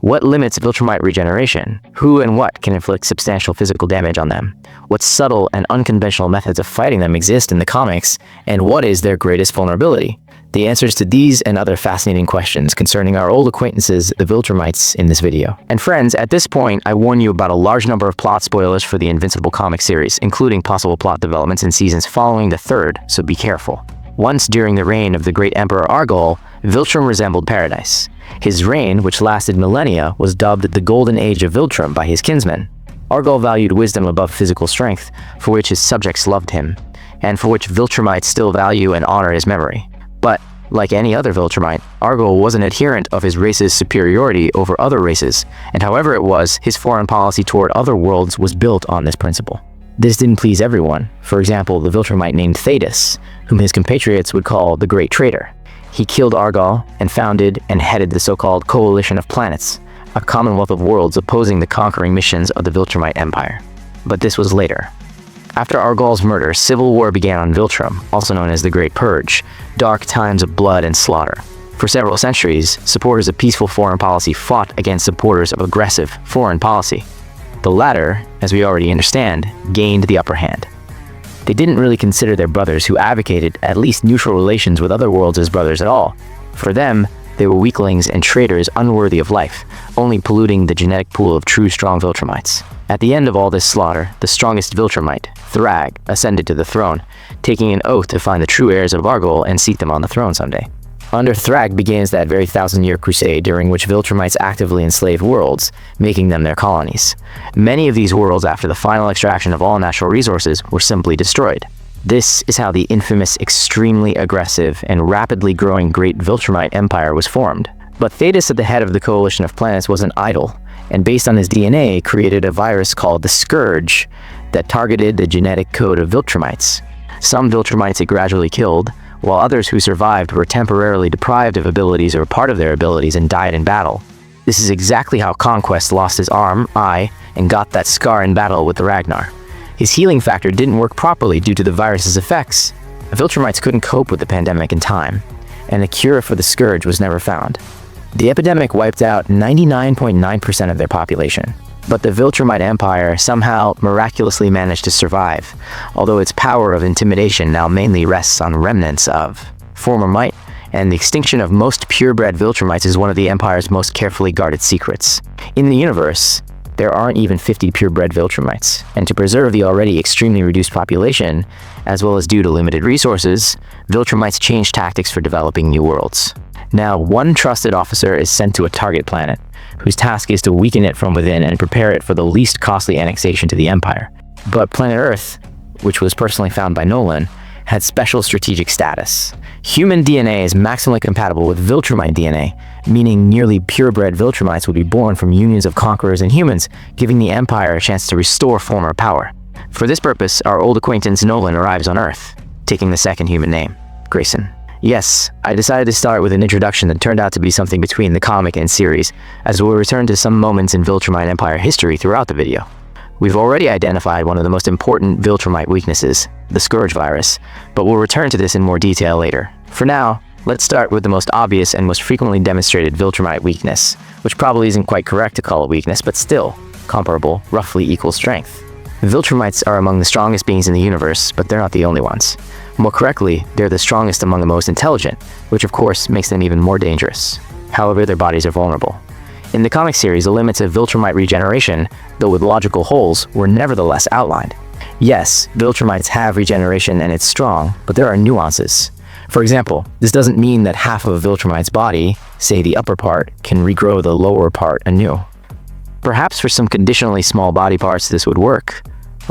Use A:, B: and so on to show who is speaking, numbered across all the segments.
A: What limits Viltrumite regeneration? Who and what can inflict substantial physical damage on them? What subtle and unconventional methods of fighting them exist in the comics, and what is their greatest vulnerability? The answers to these and other fascinating questions concerning our old acquaintances, the Viltrumites, in this video. And friends, at this point, I warn you about a large number of plot spoilers for the Invincible comic series, including possible plot developments in seasons following the third, so be careful. Once during the reign of the great Emperor Argol, Viltrum resembled paradise. His reign, which lasted millennia, was dubbed the Golden Age of Viltrum by his kinsmen. Argol valued wisdom above physical strength, for which his subjects loved him, and for which Viltrumites still value and honor his memory. But, like any other Viltrumite, Argol was an adherent of his race's superiority over other races, and however it was, his foreign policy toward other worlds was built on this principle. This didn't please everyone. For example, the Viltrumite named Thetis, whom his compatriots would call the Great Traitor. He killed Argol and founded and headed the so-called Coalition of Planets, a commonwealth of worlds opposing the conquering missions of the Viltrumite Empire. But this was later. After Argol's murder, civil war began on Viltrum, also known as the Great Purge, dark times of blood and slaughter. For several centuries, supporters of peaceful foreign policy fought against supporters of aggressive foreign policy. The latter, as we already understand, gained the upper hand. They didn't really consider their brothers who advocated at least neutral relations with other worlds as brothers at all. For them, they were weaklings and traitors unworthy of life, only polluting the genetic pool of true strong Viltrumites. At the end of all this slaughter, the strongest Viltrumite, Thragg, ascended to the throne, taking an oath to find the true heirs of Argol and seat them on the throne someday. Under Thragg begins that very thousand-year crusade during which Viltrumites actively enslaved worlds, making them their colonies. Many of these worlds, after the final extraction of all natural resources, were simply destroyed. This is how the infamous, extremely aggressive, and rapidly growing Great Viltrumite Empire was formed. But Thetis at the head of the Coalition of Planets wasn't idle, and based on his DNA, created a virus called the Scourge that targeted the genetic code of Viltrumites. Some Viltrumites it gradually killed, while others who survived were temporarily deprived of abilities or part of their abilities and died in battle. This is exactly how Conquest lost his arm, eye, and got that scar in battle with the Ragnar. His healing factor didn't work properly due to the virus's effects. The Viltrumites couldn't cope with the pandemic in time, and a cure for the Scourge was never found. The epidemic wiped out 99.9% of their population. But the Viltrumite Empire somehow miraculously managed to survive, although its power of intimidation now mainly rests on remnants of former might, and the extinction of most purebred Viltrumites is one of the Empire's most carefully guarded secrets. In the universe, there aren't even 50 purebred Viltrumites, and to preserve the already extremely reduced population, as well as due to limited resources, Viltrumites change tactics for developing new worlds. Now, one trusted officer is sent to a target planet, whose task is to weaken it from within and prepare it for the least costly annexation to the Empire. But planet Earth, which was personally found by Nolan, had special strategic status. Human DNA is maximally compatible with Viltrumite DNA, meaning nearly purebred Viltrumites would be born from unions of conquerors and humans, giving the Empire a chance to restore former power. For this purpose, our old acquaintance Nolan arrives on Earth, taking the second human name, Grayson. Yes, I decided to start with an introduction that turned out to be something between the comic and series, as we'll return to some moments in Viltrumite Empire history throughout the video. We've already identified one of the most important Viltrumite weaknesses, the Scourge Virus, but we'll return to this in more detail later. For now, let's start with the most obvious and most frequently demonstrated Viltrumite weakness, which probably isn't quite correct to call it weakness, but still, comparable, roughly equal strength. Viltrumites are among the strongest beings in the universe, but they're not the only ones. More correctly, they're the strongest among the most intelligent, which of course makes them even more dangerous. However, their bodies are vulnerable. In the comic series, the limits of Viltrumite regeneration, though with logical holes, were nevertheless outlined. Yes, Viltrumites have regeneration and it's strong, but there are nuances. For example, this doesn't mean that half of a Viltrumite's body, say the upper part, can regrow the lower part anew. Perhaps for some conditionally small body parts this would work,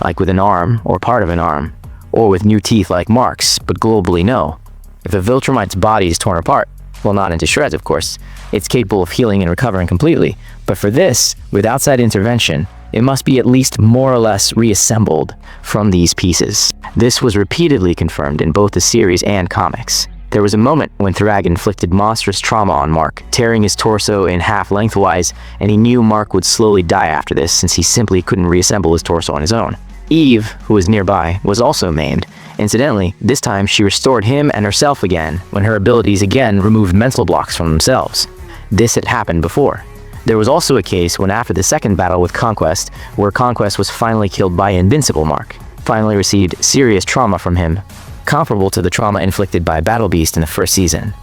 A: like with an arm or part of an arm, or with new teeth like Mark's, but globally no. If a Viltrumite's body is torn apart, well, not into shreds of course, it's capable of healing and recovering completely, but for this, with outside intervention, it must be at least more or less reassembled from these pieces. This was repeatedly confirmed in both the series and comics. There was a moment when Thragg inflicted monstrous trauma on Mark, tearing his torso in half lengthwise, and he knew Mark would slowly die after this since he simply couldn't reassemble his torso on his own. Eve, who was nearby, was also maimed. Incidentally, this time she restored him and herself again when her abilities again removed mental blocks from themselves. This had happened before. There was also a case when after the second battle with Conquest, where Conquest was finally killed by Invincible Mark, finally received serious trauma from him, comparable to the trauma inflicted by Battle Beast in the first season,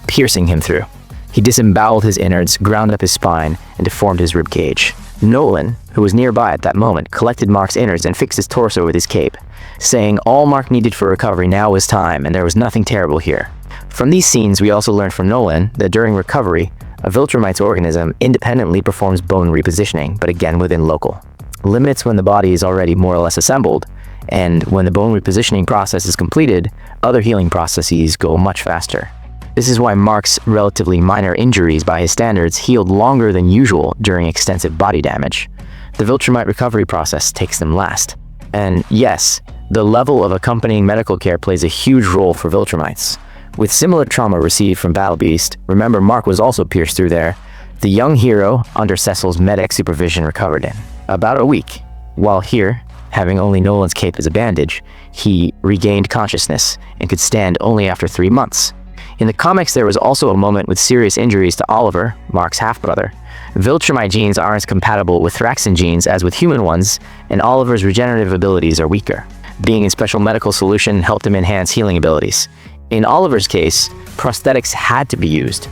A: piercing him through. He disemboweled his innards, ground up his spine, and deformed his ribcage. Nolan, who was nearby at that moment, collected Mark's innards and fixed his torso with his cape, saying all Mark needed for recovery now was time and there was nothing terrible here. From these scenes, we also learned from Nolan that during recovery, a Viltrumite's organism independently performs bone repositioning, but again within local limits when the body is already more or less assembled, and when the bone repositioning process is completed, other healing processes go much faster. This is why Mark's relatively minor injuries by his standards healed longer than usual during extensive body damage. The Viltrumite recovery process takes them last. And yes, the level of accompanying medical care plays a huge role for Viltrumites. With similar trauma received from Battle Beast, remember Mark was also pierced through there, the young hero, under Cecil's medic supervision, recovered in about a week. While here, having only Nolan's cape as a bandage, he regained consciousness and could stand only after 3 months. In the comics, there was also a moment with serious injuries to Oliver, Mark's half-brother. Viltrumite genes aren't as compatible with Flaxan genes as with human ones, and Oliver's regenerative abilities are weaker. Being in special medical solution helped him enhance healing abilities. In Oliver's case, prosthetics had to be used,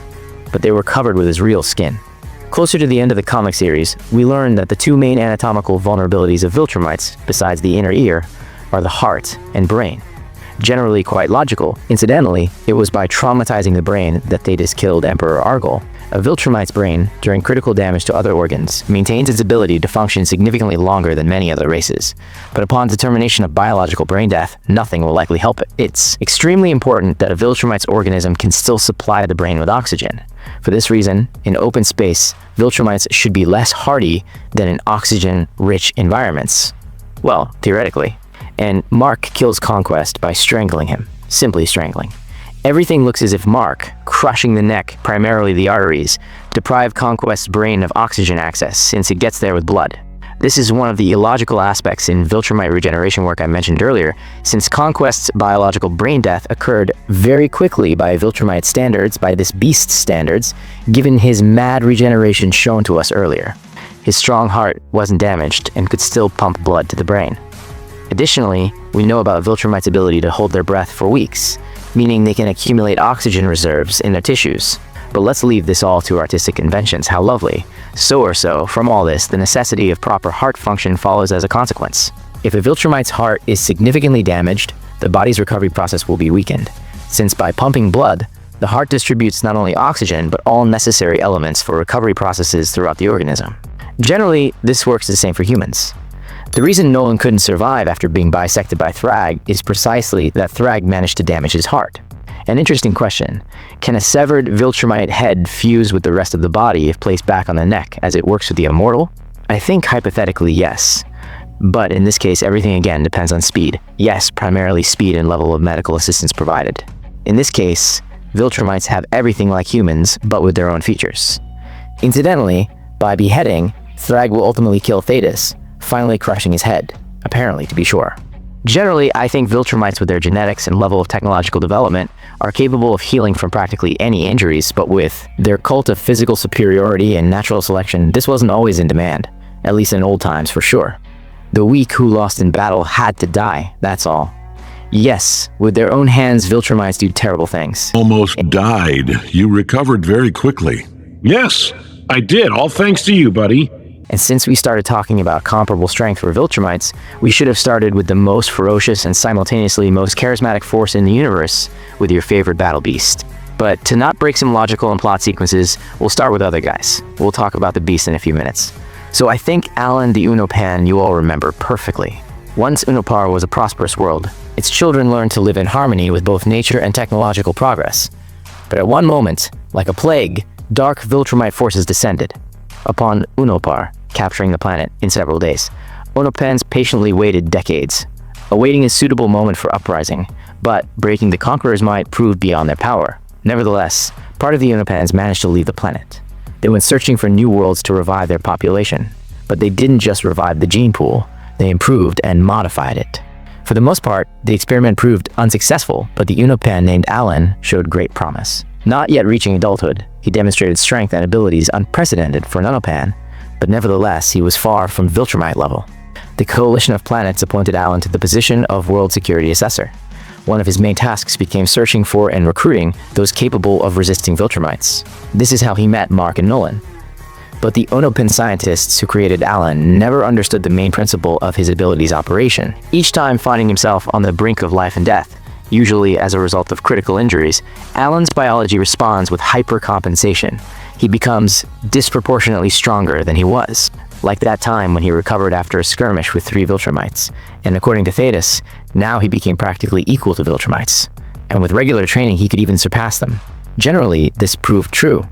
A: but they were covered with his real skin. Closer to the end of the comic series, we learned that the two main anatomical vulnerabilities of Viltrumites, besides the inner ear, are the heart and brain. Generally quite logical. Incidentally, it was by traumatizing the brain that Thetis killed Emperor Argol. A Viltrumite's brain, during critical damage to other organs, maintains its ability to function significantly longer than many other races. But upon determination of biological brain death, nothing will likely help it. It's extremely important that a Viltrumite's organism can still supply the brain with oxygen. For this reason, in open space, Viltrumites should be less hardy than in oxygen-rich environments. Well, theoretically. And Mark kills Conquest by strangling him. Simply strangling. Everything looks as if Mark, crushing the neck, primarily the arteries, deprived Conquest's brain of oxygen access since it gets there with blood. This is one of the illogical aspects in Viltrumite regeneration work I mentioned earlier, since Conquest's biological brain death occurred very quickly by Viltrumite standards, by this beast's standards, given his mad regeneration shown to us earlier. His strong heart wasn't damaged and could still pump blood to the brain. Additionally, we know about Viltrumite's ability to hold their breath for weeks, meaning they can accumulate oxygen reserves in their tissues. But let's leave this all to artistic inventions. How lovely. So from all this, the necessity of proper heart function follows as a consequence. If a Viltrumite's heart is significantly damaged, the body's recovery process will be weakened, since by pumping blood, the heart distributes not only oxygen, but all necessary elements for recovery processes throughout the organism. Generally, this works the same for humans. The reason Nolan couldn't survive after being bisected by Thragg is precisely that Thragg managed to damage his heart. An interesting question. Can a severed Viltrumite head fuse with the rest of the body if placed back on the neck, as it works with the immortal? I think hypothetically yes. But in this case, everything again depends on speed. Yes, primarily speed and level of medical assistance provided. In this case, Viltrumites have everything like humans, but with their own features. Incidentally, by beheading, Thragg will ultimately kill Thetis, finally crushing his head, apparently, to be sure. Generally, I think Viltrumites with their genetics and level of technological development are capable of healing from practically any injuries, but with their cult of physical superiority and natural selection, this wasn't always in demand, at least in old times for sure. The weak who lost in battle had to die, that's all. Yes, with their own hands, Viltrumites do terrible things.
B: Almost died. You recovered very quickly.
C: Yes, I did, all thanks to you, buddy.
A: And since we started talking about comparable strength for Viltrumites, we should have started with the most ferocious and simultaneously most charismatic force in the universe, with your favorite battle beast. But to not break some logical and plot sequences, we'll start with other guys. We'll talk about the beast in a few minutes. So I think Alan the Unopan you all remember perfectly. Once Unopar was a prosperous world, its children learned to live in harmony with both nature and technological progress. But at one moment, like a plague, dark Viltrumite forces descended upon Unopar, capturing the planet in several days. Unopans patiently waited decades, awaiting a suitable moment for uprising, but breaking the conquerors' might proved beyond their power. Nevertheless, part of the Unopans managed to leave the planet. They went searching for new worlds to revive their population, but they didn't just revive the gene pool, they improved and modified it. For the most part, the experiment proved unsuccessful, but the Unopan named Alan showed great promise. Not yet reaching adulthood, He demonstrated strength and abilities unprecedented for Nunopan, but nevertheless he was far from Viltrumite level. The coalition of planets appointed Alan to the position of World Security Assessor. One of his main tasks became searching for and recruiting those capable of resisting Viltrumites. This is how he met Mark and Nolan. But the Onopin scientists who created Alan never understood the main principle of his abilities operation. Each time finding himself on the brink of life and death, usually as a result of critical injuries, Alan's biology responds with hypercompensation. He becomes disproportionately stronger than he was, like that time when he recovered after a skirmish with 3 Viltrumites, and according to Thetis, now he became practically equal to Viltrumites, and with regular training he could even surpass them. Generally, this proved true.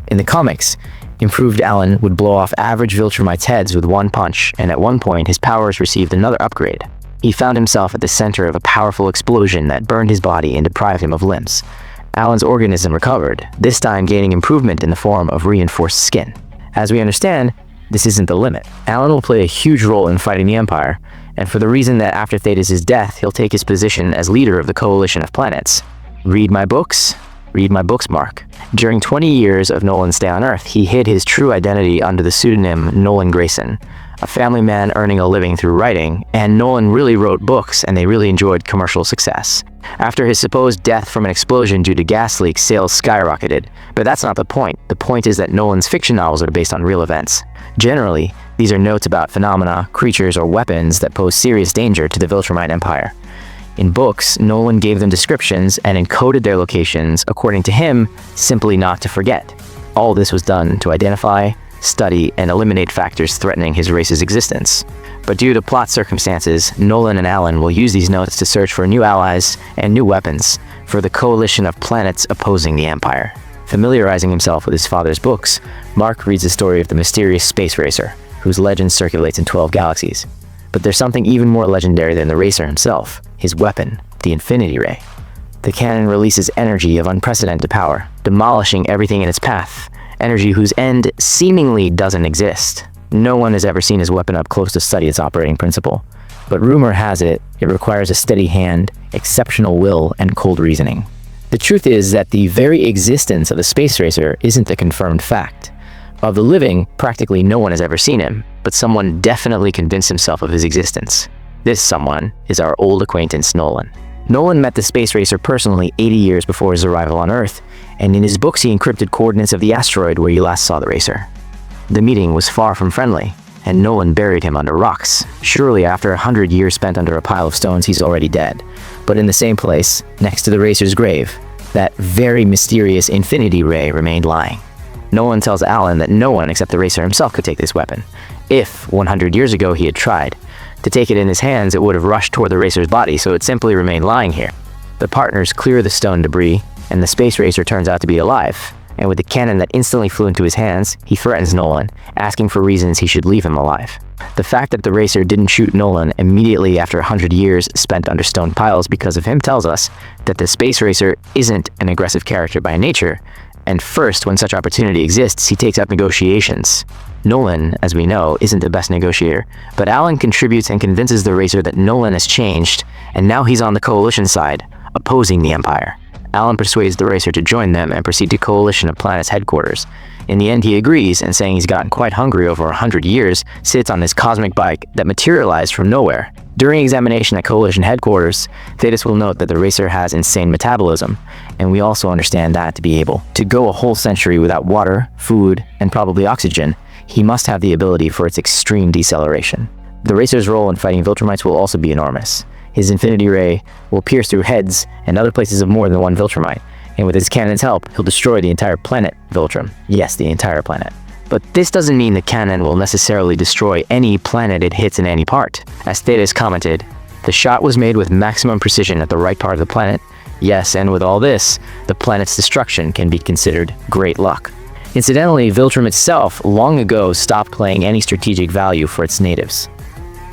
A: In the comics, improved Alan would blow off average Viltrumites' heads with one punch, and at one point his powers received another upgrade. He found himself at the center of a powerful explosion that burned his body and deprived him of limbs. Alan's organism recovered, this time gaining improvement in the form of reinforced skin. As we understand, this isn't the limit. Alan will play a huge role in fighting the Empire, and for the reason that after Thetis' death, he'll take his position as leader of the coalition of planets. Read my books? Read my books, Mark. During 20 years of Nolan's stay on Earth, he hid his true identity under the pseudonym Nolan Grayson, a family man earning a living through writing, and Nolan really wrote books and they really enjoyed commercial success. After his supposed death from an explosion due to gas leaks, sales skyrocketed, but that's not the point. The point is that Nolan's fiction novels are based on real events. Generally, these are notes about phenomena, creatures, or weapons that pose serious danger to the Viltrumite Empire. In books, Nolan gave them descriptions and encoded their locations, according to him, simply not to forget. All this was done to identify, study, and eliminate factors threatening his race's existence. But due to plot circumstances, Nolan and Alan will use these notes to search for new allies and new weapons for the coalition of planets opposing the Empire. Familiarizing himself with his father's books, Mark reads the story of the mysterious space racer, whose legend circulates in 12 galaxies. But there's something even more legendary than the racer himself, his weapon, the Infinity Ray. The cannon releases energy of unprecedented power, demolishing everything in its path, energy whose end seemingly doesn't exist. No one has ever seen his weapon up close to study its operating principle, but rumor has it, it requires a steady hand, exceptional will, and cold reasoning. The truth is that the very existence of the space racer isn't a confirmed fact. Of the living, practically no one has ever seen him, but someone definitely convinced himself of his existence. This someone is our old acquaintance Nolan. Nolan met the space racer personally 80 years before his arrival on Earth, and in his books he encrypted coordinates of the asteroid where he last saw the racer. The meeting was far from friendly, and Nolan buried him under rocks. Surely after 100 years spent under a pile of stones he's already dead. But in the same place, next to the racer's grave, that very mysterious Infinity Ray remained lying. Nolan tells Alan that no one except the racer himself could take this weapon. If, 100 years ago, he had tried to take it in his hands, it would have rushed toward the racer's body, so it simply remained lying here. The partners clear the stone debris, and the space racer turns out to be alive. And with the cannon that instantly flew into his hands, he threatens Nolan, asking for reasons he should leave him alive. The fact that the racer didn't shoot Nolan immediately after 100 years spent under stone piles because of him tells us that the space racer isn't an aggressive character by nature, and first, when such opportunity exists, he takes up negotiations. Nolan, as we know, isn't the best negotiator, but Alan contributes and convinces the racer that Nolan has changed, and now he's on the coalition side, opposing the Empire. Alan persuades the racer to join them and proceed to Coalition of Planets headquarters. In the end, he agrees, and saying he's gotten quite hungry over 100 years, sits on this cosmic bike that materialized from nowhere. During examination at Coalition headquarters, Thetis will note that the racer has insane metabolism, and we also understand that to be able to go a whole century without water, food, and probably oxygen, he must have the ability for its extreme deceleration. The racer's role in fighting Viltrumites will also be enormous. His Infinity Ray will pierce through heads and other places of more than one Viltrumite, and with his cannon's help, he'll destroy the entire planet Viltrum. Yes, the entire planet. But this doesn't mean the cannon will necessarily destroy any planet it hits in any part. As Thetis commented, the shot was made with maximum precision at the right part of the planet. Yes, and with all this, the planet's destruction can be considered great luck. Incidentally, Viltrum itself long ago stopped playing any strategic value for its natives.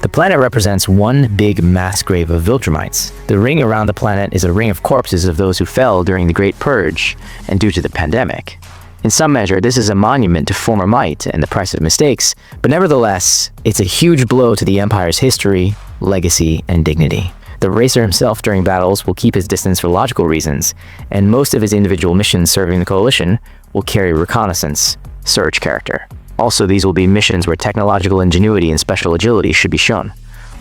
A: The planet represents one big mass grave of Viltrumites. The ring around the planet is a ring of corpses of those who fell during the Great Purge and due to the pandemic. In some measure, this is a monument to former might and the price of mistakes, but nevertheless, it's a huge blow to the Empire's history, legacy, and dignity. The racer himself during battles will keep his distance for logical reasons, and most of his individual missions serving the Coalition will carry reconnaissance, search character. Also, these will be missions where technological ingenuity and special agility should be shown.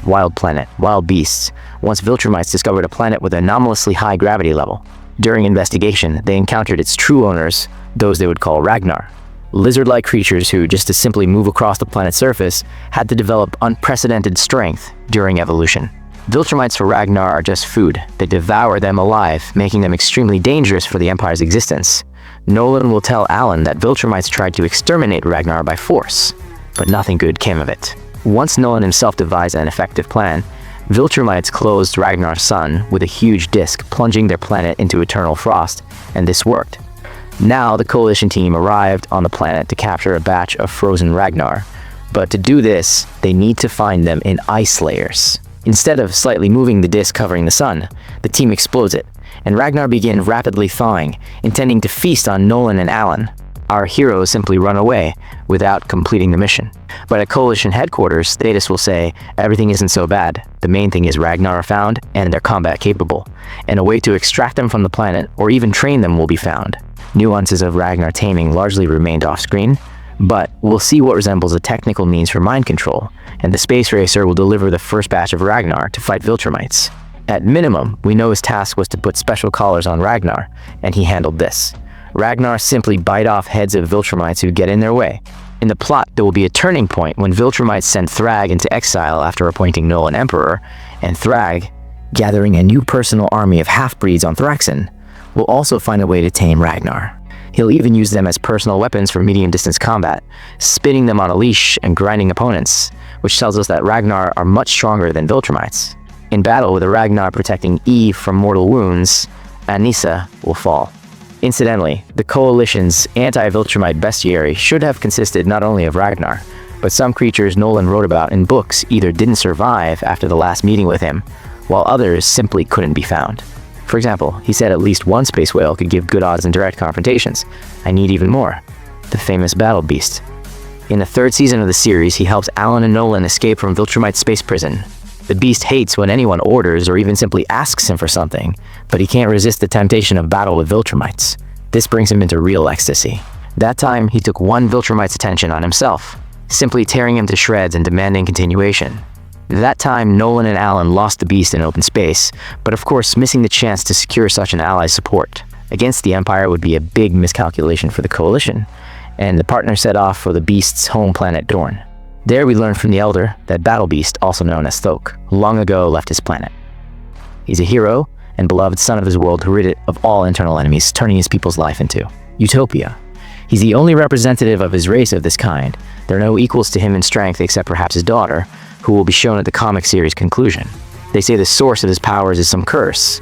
A: Wild planet, wild beasts. Once Viltrumites discovered a planet with an anomalously high gravity level. During investigation, they encountered its true owners, those they would call Ragnar. Lizard-like creatures who, just to simply move across the planet's surface, had to develop unprecedented strength during evolution. Viltrumites for Ragnar are just food. They devour them alive, making them extremely dangerous for the Empire's existence. Nolan will tell Alan that Viltrumites tried to exterminate Ragnar by force, but nothing good came of it. Once Nolan himself devised an effective plan, Viltrumites closed Ragnar's sun with a huge disk, plunging their planet into eternal frost, and this worked. Now the Coalition team arrived on the planet to capture a batch of frozen Ragnar, but to do this, they need to find them in ice layers. Instead of slightly moving the disk covering the sun, the team explodes it, and Ragnar begin rapidly thawing, intending to feast on Nolan and Alan. Our heroes simply run away without completing the mission. But at Coalition headquarters, Thetis will say, everything isn't so bad. The main thing is Ragnar are found, and they're combat capable, and a way to extract them from the planet, or even train them, will be found. Nuances of Ragnar taming largely remained off-screen, but we'll see what resembles a technical means for mind control, and the Space Racer will deliver the first batch of Ragnar to fight Viltrumites. At minimum, we know his task was to put special collars on Ragnar, and he handled this. Ragnar simply bite off heads of Viltrumites who get in their way. In the plot, there will be a turning point when Viltrumites send Thragg into exile after appointing Nolan Emperor, and Thragg, gathering a new personal army of half-breeds on Flaxan, will also find a way to tame Ragnar. He'll even use them as personal weapons for medium-distance combat, spinning them on a leash and grinding opponents, which tells us that Ragnar are much stronger than Viltrumites. In battle with a Ragnar protecting Eve from mortal wounds, Anissa will fall. Incidentally, the Coalition's Anti-Viltrumite bestiary should have consisted not only of Ragnar, but some creatures Nolan wrote about in books either didn't survive after the last meeting with him, while others simply couldn't be found. For example, he said at least one space whale could give good odds in direct confrontations. I need even more. The famous battle beast. In the third season of the series, he helps Alan and Nolan escape from Viltrumite space prison. The beast hates when anyone orders or even simply asks him for something, but he can't resist the temptation of battle with Viltrumites. This brings him into real ecstasy. That time, he took one Viltrumite's attention on himself, simply tearing him to shreds and demanding continuation. That time, Nolan and Alan lost the beast in open space, but of course missing the chance to secure such an ally's support. Against the Empire would be a big miscalculation for the Coalition, and the partners set off for the beast's home planet Dorne. There we learn from the Elder that Battle Beast, also known as Thok, long ago left his planet. He's a hero and beloved son of his world who rid it of all internal enemies, turning his people's life into utopia. He's the only representative of his race of this kind. There are no equals to him in strength except perhaps his daughter, who will be shown at the comic series conclusion. They say the source of his powers is some curse,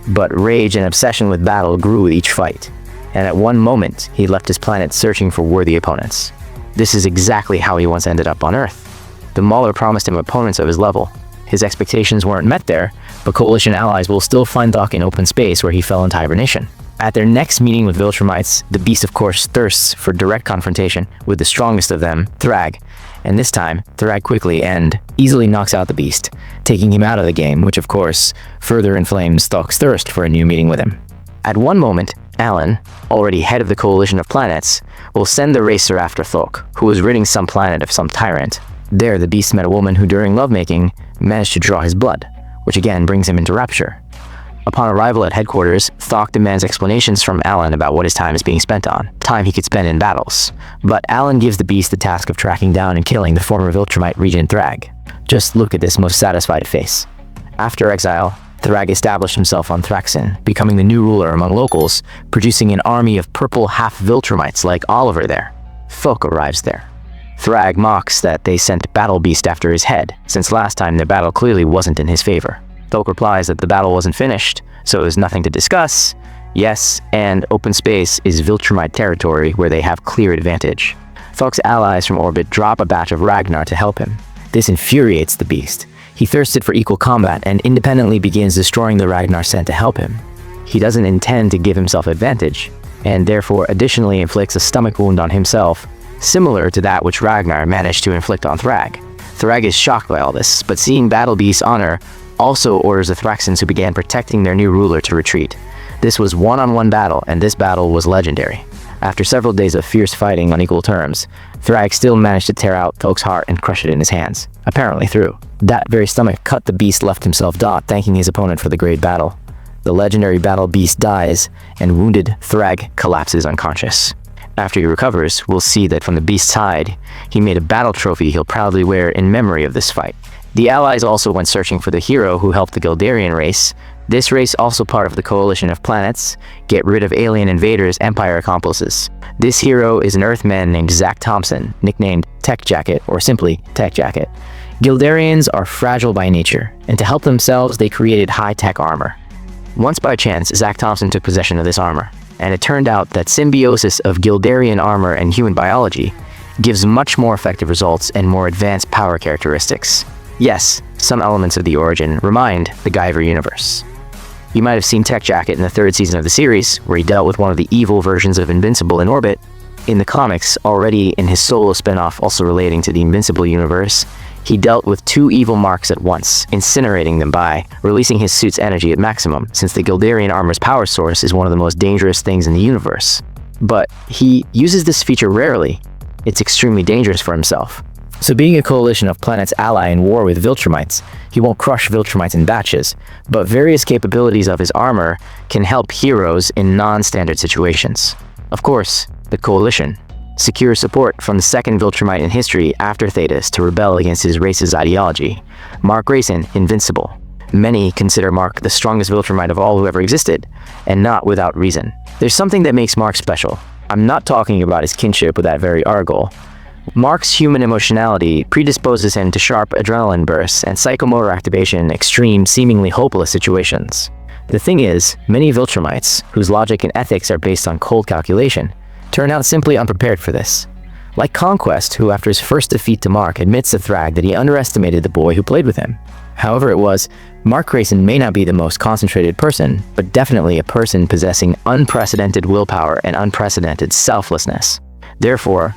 A: but rage and obsession with battle grew with each fight, and at one moment he left his planet searching for worthy opponents. This is exactly how he once ended up on Earth. The Mauler promised him opponents of his level. His expectations weren't met there, but Coalition allies will still find Thok in open space where he fell into hibernation. At their next meeting with Viltrumites, the beast of course thirsts for direct confrontation with the strongest of them, Thragg, and this time, Thragg quickly and easily knocks out the beast, taking him out of the game, which of course further inflames Thok's thirst for a new meeting with him. At one moment, Alan, already head of the Coalition of Planets, will send the racer after Thok, who was ridding some planet of some tyrant. There, the beast met a woman who during lovemaking managed to draw his blood, which again brings him into rapture. Upon arrival at headquarters, Thok demands explanations from Alan about what his time is being spent on, time he could spend in battles. But Alan gives the beast the task of tracking down and killing the former Viltrumite regent Thragg. Just look at this most satisfied face. After exile, Thragg established himself on Flaxan, becoming the new ruler among locals, producing an army of purple half-Viltrumites like Oliver there. Thok arrives there. Thragg mocks that they sent Battle Beast after his head, since last time their battle clearly wasn't in his favor. Thok replies that the battle wasn't finished, so there's nothing to discuss. Yes, and open space is Viltrumite territory where they have clear advantage. Thok's allies from orbit drop a batch of Ragnar to help him. This infuriates the beast. He thirsted for equal combat and independently begins destroying the Ragnar sent to help him. He doesn't intend to give himself advantage, and therefore additionally inflicts a stomach wound on himself, similar to that which Ragnar managed to inflict on Thragg. Thragg is shocked by all this, but seeing Battle Beast's honor, also orders the Thraxans who began protecting their new ruler to retreat. This was one-on-one battle, and this battle was legendary. After several days of fierce fighting on equal terms, Thragg still managed to tear out Thok's heart and crush it in his hands, apparently through. That very stomach cut the beast left himself dot, thanking his opponent for the great battle. The legendary battle beast dies, and wounded Thragg collapses unconscious. After he recovers, we'll see that from the beast's hide, he made a battle trophy he'll proudly wear in memory of this fight. The allies also went searching for the hero who helped the Gueldarian race. This race, also part of the coalition of planets, get rid of alien invaders' Empire accomplices. This hero is an Earthman named Zach Thompson, nicknamed Tech Jacket, or simply Tech Jacket. Gueldarians are fragile by nature, and to help themselves, they created high-tech armor. Once by chance, Zach Thompson took possession of this armor, and it turned out that symbiosis of Gueldarian armor and human biology gives much more effective results and more advanced power characteristics. Yes, some elements of the origin remind the Guyver universe. You might have seen Tech Jacket in the 3rd season of the series, where he dealt with one of the evil versions of Invincible in orbit. In the comics, already in his solo spin-off also relating to the Invincible universe, he dealt with 2 evil marks at once, incinerating them by releasing his suit's energy at maximum, since the Gueldarian armor's power source is one of the most dangerous things in the universe. But he uses this feature rarely. It's extremely dangerous for himself. So being a coalition of planets ally in war with Viltrumites, he won't crush Viltrumites in batches, but various capabilities of his armor can help heroes in non-standard situations. Of course, the coalition secures support from the second Viltrumite in history after Thetis to rebel against his race's ideology, Mark Grayson, Invincible. Many consider Mark the strongest Viltrumite of all who ever existed, and not without reason. There's something that makes Mark special. I'm not talking about his kinship with that very Argol. Mark's human emotionality predisposes him to sharp adrenaline bursts and psychomotor activation in extreme, seemingly hopeless situations. The thing is, many Viltrumites, whose logic and ethics are based on cold calculation, turn out simply unprepared for this. Like Conquest, who after his first defeat to Mark admits to Thragg that he underestimated the boy who played with him. However it was, Mark Grayson may not be the most concentrated person, but definitely a person possessing unprecedented willpower and unprecedented selflessness. Therefore,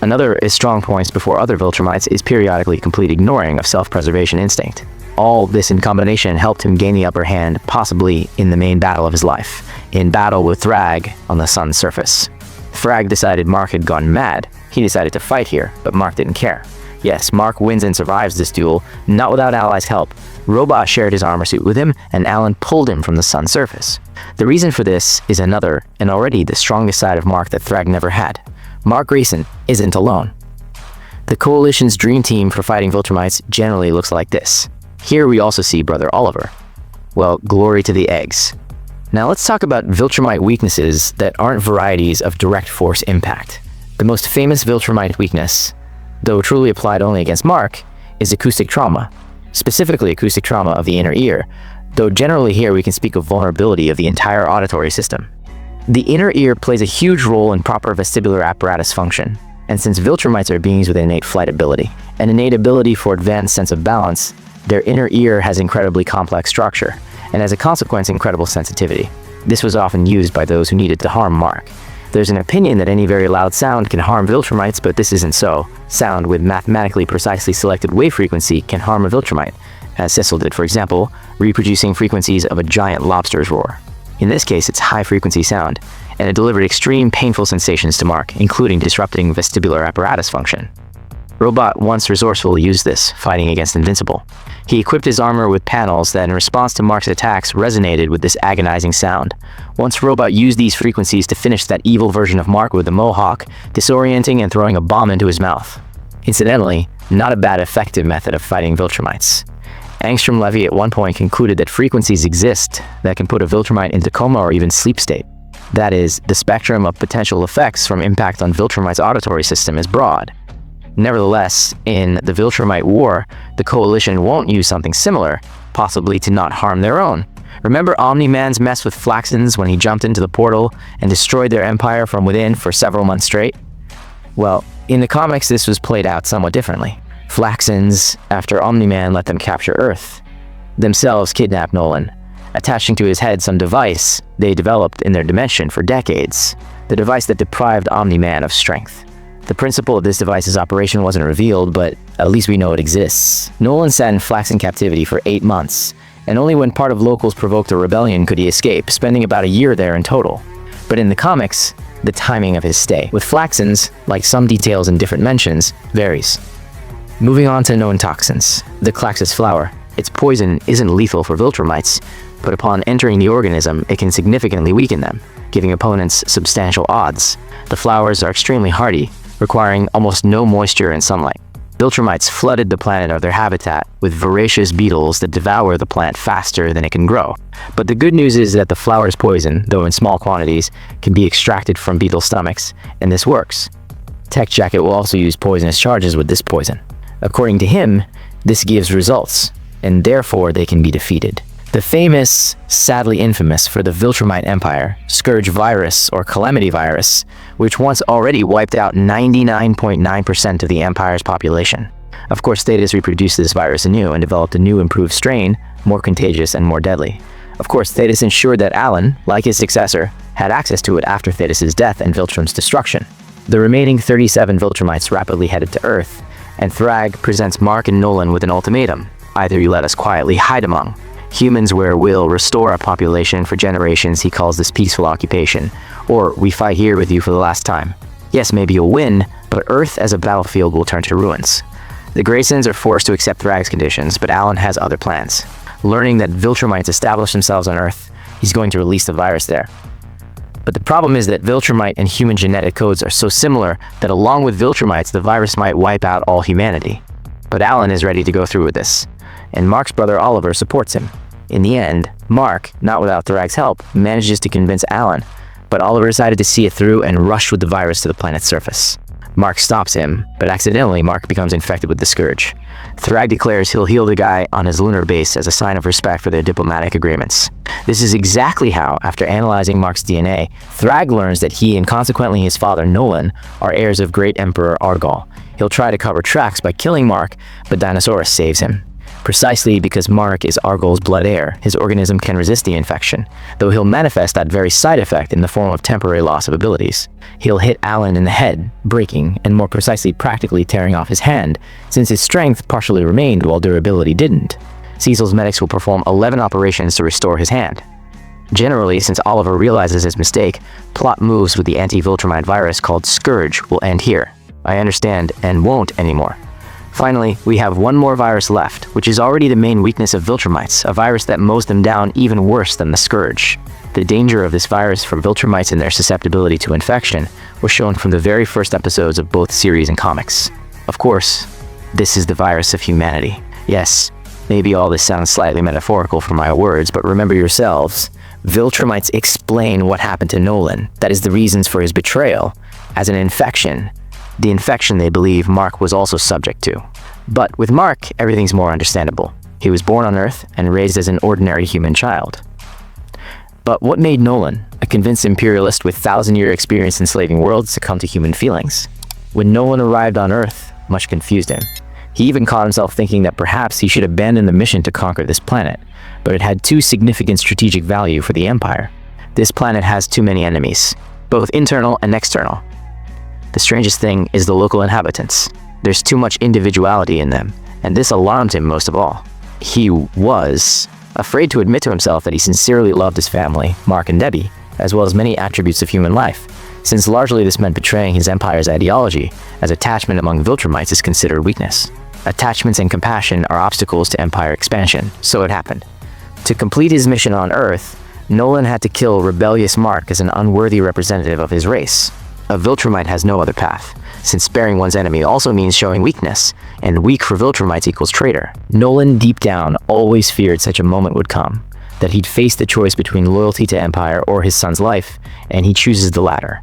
A: another his strong points before other Viltrumites is periodically complete ignoring of self-preservation instinct. All this in combination helped him gain the upper hand, possibly in the main battle of his life, in battle with Thragg on the sun's surface. Thragg decided Mark had gone mad. He decided to fight here, but Mark didn't care. Yes, Mark wins and survives this duel, not without Allies' help. Robot shared his armor suit with him, and Alan pulled him from the sun's surface. The reason for this is another, and already the strongest side of Mark that Thragg never had. Mark Grayson isn't alone. The Coalition's dream team for fighting Viltrumites generally looks like this. Here we also see Brother Oliver. Well, glory to the eggs. Now let's talk about Viltrumite weaknesses that aren't varieties of direct force impact. The most famous Viltrumite weakness, though truly applied only against Mark, is acoustic trauma. Specifically acoustic trauma of the inner ear, though generally here we can speak of vulnerability of the entire auditory system. The inner ear plays a huge role in proper vestibular apparatus function, and since Viltrumites are beings with innate flight ability, an innate ability for advanced sense of balance, their inner ear has incredibly complex structure, and as a consequence incredible sensitivity. This was often used by those who needed to harm Mark. There's an opinion that any very loud sound can harm Viltrumites, but this isn't so. Sound with mathematically precisely selected wave frequency can harm a Viltrumite, as Cecil did, for example, reproducing frequencies of a giant lobster's roar. In this case, it's high-frequency sound, and it delivered extreme painful sensations to Mark, including disrupting vestibular apparatus function. Robot, once resourceful, used this, fighting against Invincible. He equipped his armor with panels that, in response to Mark's attacks, resonated with this agonizing sound. Once Robot used these frequencies to finish that evil version of Mark with the Mohawk, disorienting and throwing a bomb into his mouth. Incidentally, not a bad effective method of fighting Viltrumites. Angstrom Levy at one point concluded that frequencies exist that can put a Viltrumite into coma or even sleep state. That is, the spectrum of potential effects from impact on Viltrumite's auditory system is broad. Nevertheless, in the Viltrumite War, the Coalition won't use something similar, possibly to not harm their own. Remember Omni-Man's mess with Flaxans when he jumped into the portal and destroyed their empire from within for several months straight? Well, in the comics this was played out somewhat differently. Flaxans, after Omni-Man let them capture Earth, themselves kidnapped Nolan, attaching to his head some device they developed in their dimension for decades, the device that deprived Omni-Man of strength. The principle of this device's operation wasn't revealed, but at least we know it exists. Nolan sat in Flaxan captivity for 8 months, and only when part of locals provoked a rebellion could he escape, spending about a year there in total. But in the comics, the timing of his stay. With Flaxans, like some details in different mentions, varies. Moving on to known toxins. The Klaxus flower. Its poison isn't lethal for Viltrumites, but upon entering the organism, it can significantly weaken them, giving opponents substantial odds. The flowers are extremely hardy, requiring almost no moisture and sunlight. Viltrumites flooded the planet of their habitat with voracious beetles that devour the plant faster than it can grow. But the good news is that the flower's poison, though in small quantities, can be extracted from beetle stomachs, and this works. Tech Jacket will also use poisonous charges with this poison. According to him, this gives results, and therefore they can be defeated. The famous, sadly infamous for the Viltrumite Empire, Scourge Virus or Calamity Virus, which once already wiped out 99.9% of the Empire's population. Of course, Thetis reproduced this virus anew and developed a new improved strain, more contagious and more deadly. Of course, Thetis ensured that Alan, like his successor, had access to it after Thetis' death and Viltrum's destruction. The remaining 37 Viltrumites rapidly headed to Earth, and Thragg presents Mark and Nolan with an ultimatum. Either you let us quietly hide among humans where we'll restore a population for generations he calls this peaceful occupation, or we fight here with you for the last time. Yes, maybe you'll win, but Earth as a battlefield will turn to ruins. The Graysons are forced to accept Thragg's conditions, but Alan has other plans. Learning that Viltrumites establish themselves on Earth, he's going to release the virus there. But the problem is that Viltrumite and human genetic codes are so similar that along with Viltrumites, the virus might wipe out all humanity. But Alan is ready to go through with this, and Mark's brother Oliver supports him. In the end, Mark, not without Thragg's help, manages to convince Alan, but Oliver decided to see it through and rushed with the virus to the planet's surface. Mark stops him, but accidentally Mark becomes infected with the Scourge. Thragg declares he'll heal the guy on his lunar base as a sign of respect for their diplomatic agreements. This is exactly how, after analyzing Mark's DNA, Thragg learns that he and consequently his father Nolan are heirs of great Emperor Argal. He'll try to cover tracks by killing Mark, but Dinosaurus saves him. Precisely because Mark is Argal's blood heir, his organism can resist the infection, though he'll manifest that very side effect in the form of temporary loss of abilities. He'll hit Alan in the head, breaking, and more precisely practically tearing off his hand, since his strength partially remained while durability didn't. Cecil's medics will perform 11 operations to restore his hand. Generally, since Oliver realizes his mistake, plot moves with the Anti-Viltrumite virus called Scourge will end here. I understand, and won't anymore. Finally, we have one more virus left, which is already the main weakness of Viltrumites, a virus that mows them down even worse than the Scourge. The danger of this virus for Viltrumites and their susceptibility to infection was shown from the very first episodes of both series and comics. Of course, this is the virus of humanity. Yes, maybe all this sounds slightly metaphorical for my words, but remember yourselves, Viltrumites explain what happened to Nolan, that is the reasons for his betrayal, as an infection. The infection they believe Mark was also subject to. But with Mark, everything's more understandable. He was born on Earth and raised as an ordinary human child. But what made Nolan, a convinced imperialist with 1,000-year experience enslaving worlds, succumb to human feelings? When Nolan arrived on Earth, much confused him. He even caught himself thinking that perhaps he should abandon the mission to conquer this planet, but it had too significant strategic value for the Empire. This planet has too many enemies, both internal and external. The strangest thing is the local inhabitants. There's too much individuality in them, and this alarmed him most of all. He was afraid to admit to himself that he sincerely loved his family, Mark and Debbie, as well as many attributes of human life, since largely this meant betraying his empire's ideology, as attachment among Viltrumites is considered weakness. Attachments and compassion are obstacles to empire expansion, so it happened. To complete his mission on Earth, Nolan had to kill rebellious Mark as an unworthy representative of his race. A Viltrumite has no other path, since sparing one's enemy also means showing weakness, and weak for Viltrumites equals traitor. Nolan, deep down, always feared such a moment would come, that he'd face the choice between loyalty to Empire or his son's life, and he chooses the latter.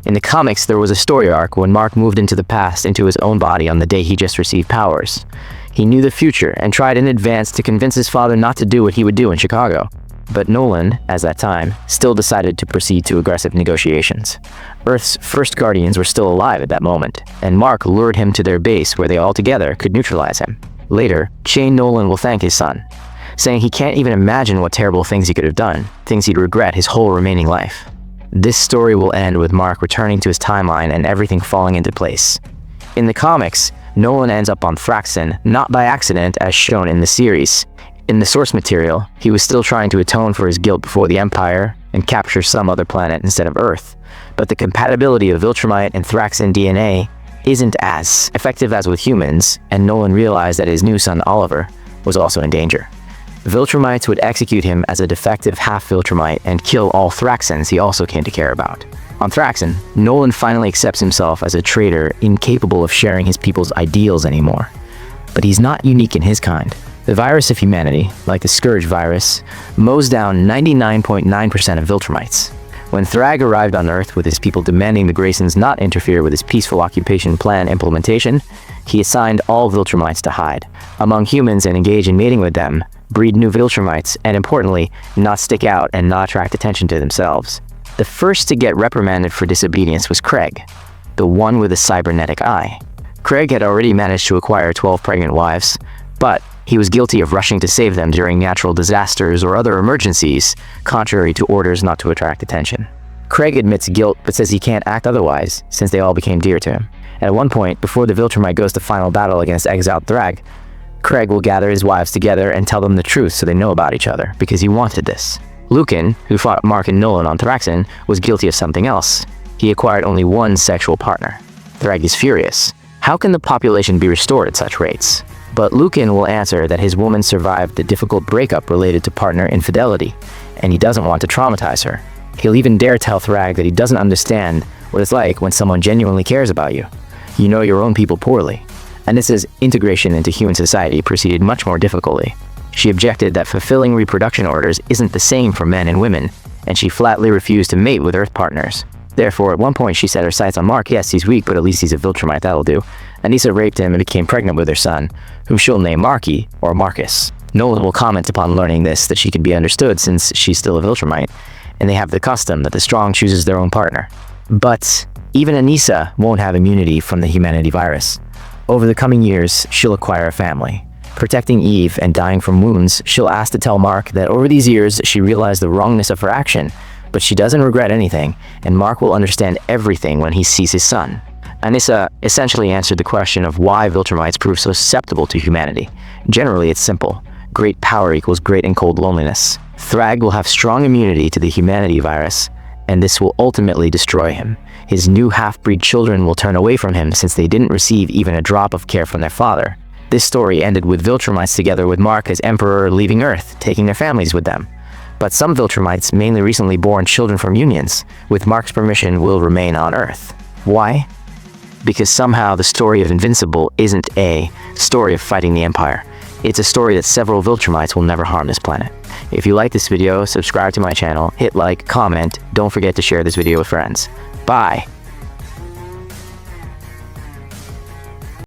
A: In the comics, there was a story arc when Mark moved into the past into his own body on the day he just received powers. He knew the future and tried in advance to convince his father not to do what he would do in Chicago. But Nolan, at that time, still decided to proceed to aggressive negotiations. Earth's first Guardians were still alive at that moment, and Mark lured him to their base where they all together could neutralize him. Later, Shane Nolan will thank his son, saying he can't even imagine what terrible things he could have done, things he'd regret his whole remaining life. This story will end with Mark returning to his timeline and everything falling into place. In the comics, Nolan ends up on Flaxan, not by accident as shown in the series. In the source material, he was still trying to atone for his guilt before the Empire and capture some other planet instead of Earth. but the compatibility of Viltrumite and Flaxan DNA isn't as effective as with humans, and Nolan realized that his new son Oliver was also in danger. Viltrumites would execute him as a defective half-Viltrumite and kill all Flaxans he also came to care about. On Flaxan, Nolan finally accepts himself as a traitor incapable of sharing his people's ideals anymore. But he's not unique in his kind. The virus of humanity, like the Scourge Virus, mows down 99.9% of Viltrumites. When Thragg arrived on Earth with his people demanding the Graysons not interfere with his peaceful occupation plan implementation, he assigned all Viltrumites to hide among humans and engage in mating with them, breed new Viltrumites, and importantly, not stick out and not attract attention to themselves. The first to get reprimanded for disobedience was Craig, the one with a cybernetic eye. Craig had already managed to acquire 12 pregnant wives, but he was guilty of rushing to save them during natural disasters or other emergencies, contrary to orders not to attract attention. Craig admits guilt but says he can't act otherwise, since they all became dear to him. And at one point, before the Viltrumite goes to final battle against exiled Thragg, Craig will gather his wives together and tell them the truth so they know about each other, because he wanted this. Lucan, who fought Mark and Nolan on Thraxan, was guilty of something else. He acquired only one sexual partner. Thragg is furious. How can the population be restored at such rates? But Lucan will answer that his woman survived the difficult breakup related to partner infidelity, and he doesn't want to traumatize her. He'll even dare tell Thragg that he doesn't understand what it's like when someone genuinely cares about you. You know your own people poorly. Anissa's integration into human society proceeded much more difficultly. She objected that fulfilling reproduction orders isn't the same for men and women, and she flatly refused to mate with Earth partners. Therefore, at one point she set her sights on Mark. Yes, he's weak, but at least he's a Viltrumite, that'll do. Anissa raped him and became pregnant with their son, whom she'll name Marky, or Marcus. Nolan will comment upon learning this that she can be understood since she's still a Viltrumite, and they have the custom that the strong chooses their own partner. But even Anissa won't have immunity from the humanity virus. Over the coming years, she'll acquire a family. Protecting Eve and dying from wounds, she'll ask to tell Mark that over these years she realized the wrongness of her action, but she doesn't regret anything, and Mark will understand everything when he sees his son. Anissa essentially answered the question of why Viltrumites prove so susceptible to humanity. Generally, it's simple. Great power equals great and cold loneliness. Thragg will have strong immunity to the humanity virus, and this will ultimately destroy him. His new half-breed children will turn away from him since they didn't receive even a drop of care from their father. This story ended with Viltrumites together with Mark as Emperor leaving Earth, taking their families with them. But some Viltrumites, mainly recently born children from unions, with Mark's permission will remain on Earth. Why? Because somehow the story of Invincible isn't a story of fighting the Empire. It's a story that several Viltrumites will never harm this planet. If you like this video, subscribe to my channel, hit like, comment, don't forget to share this video with friends. Bye!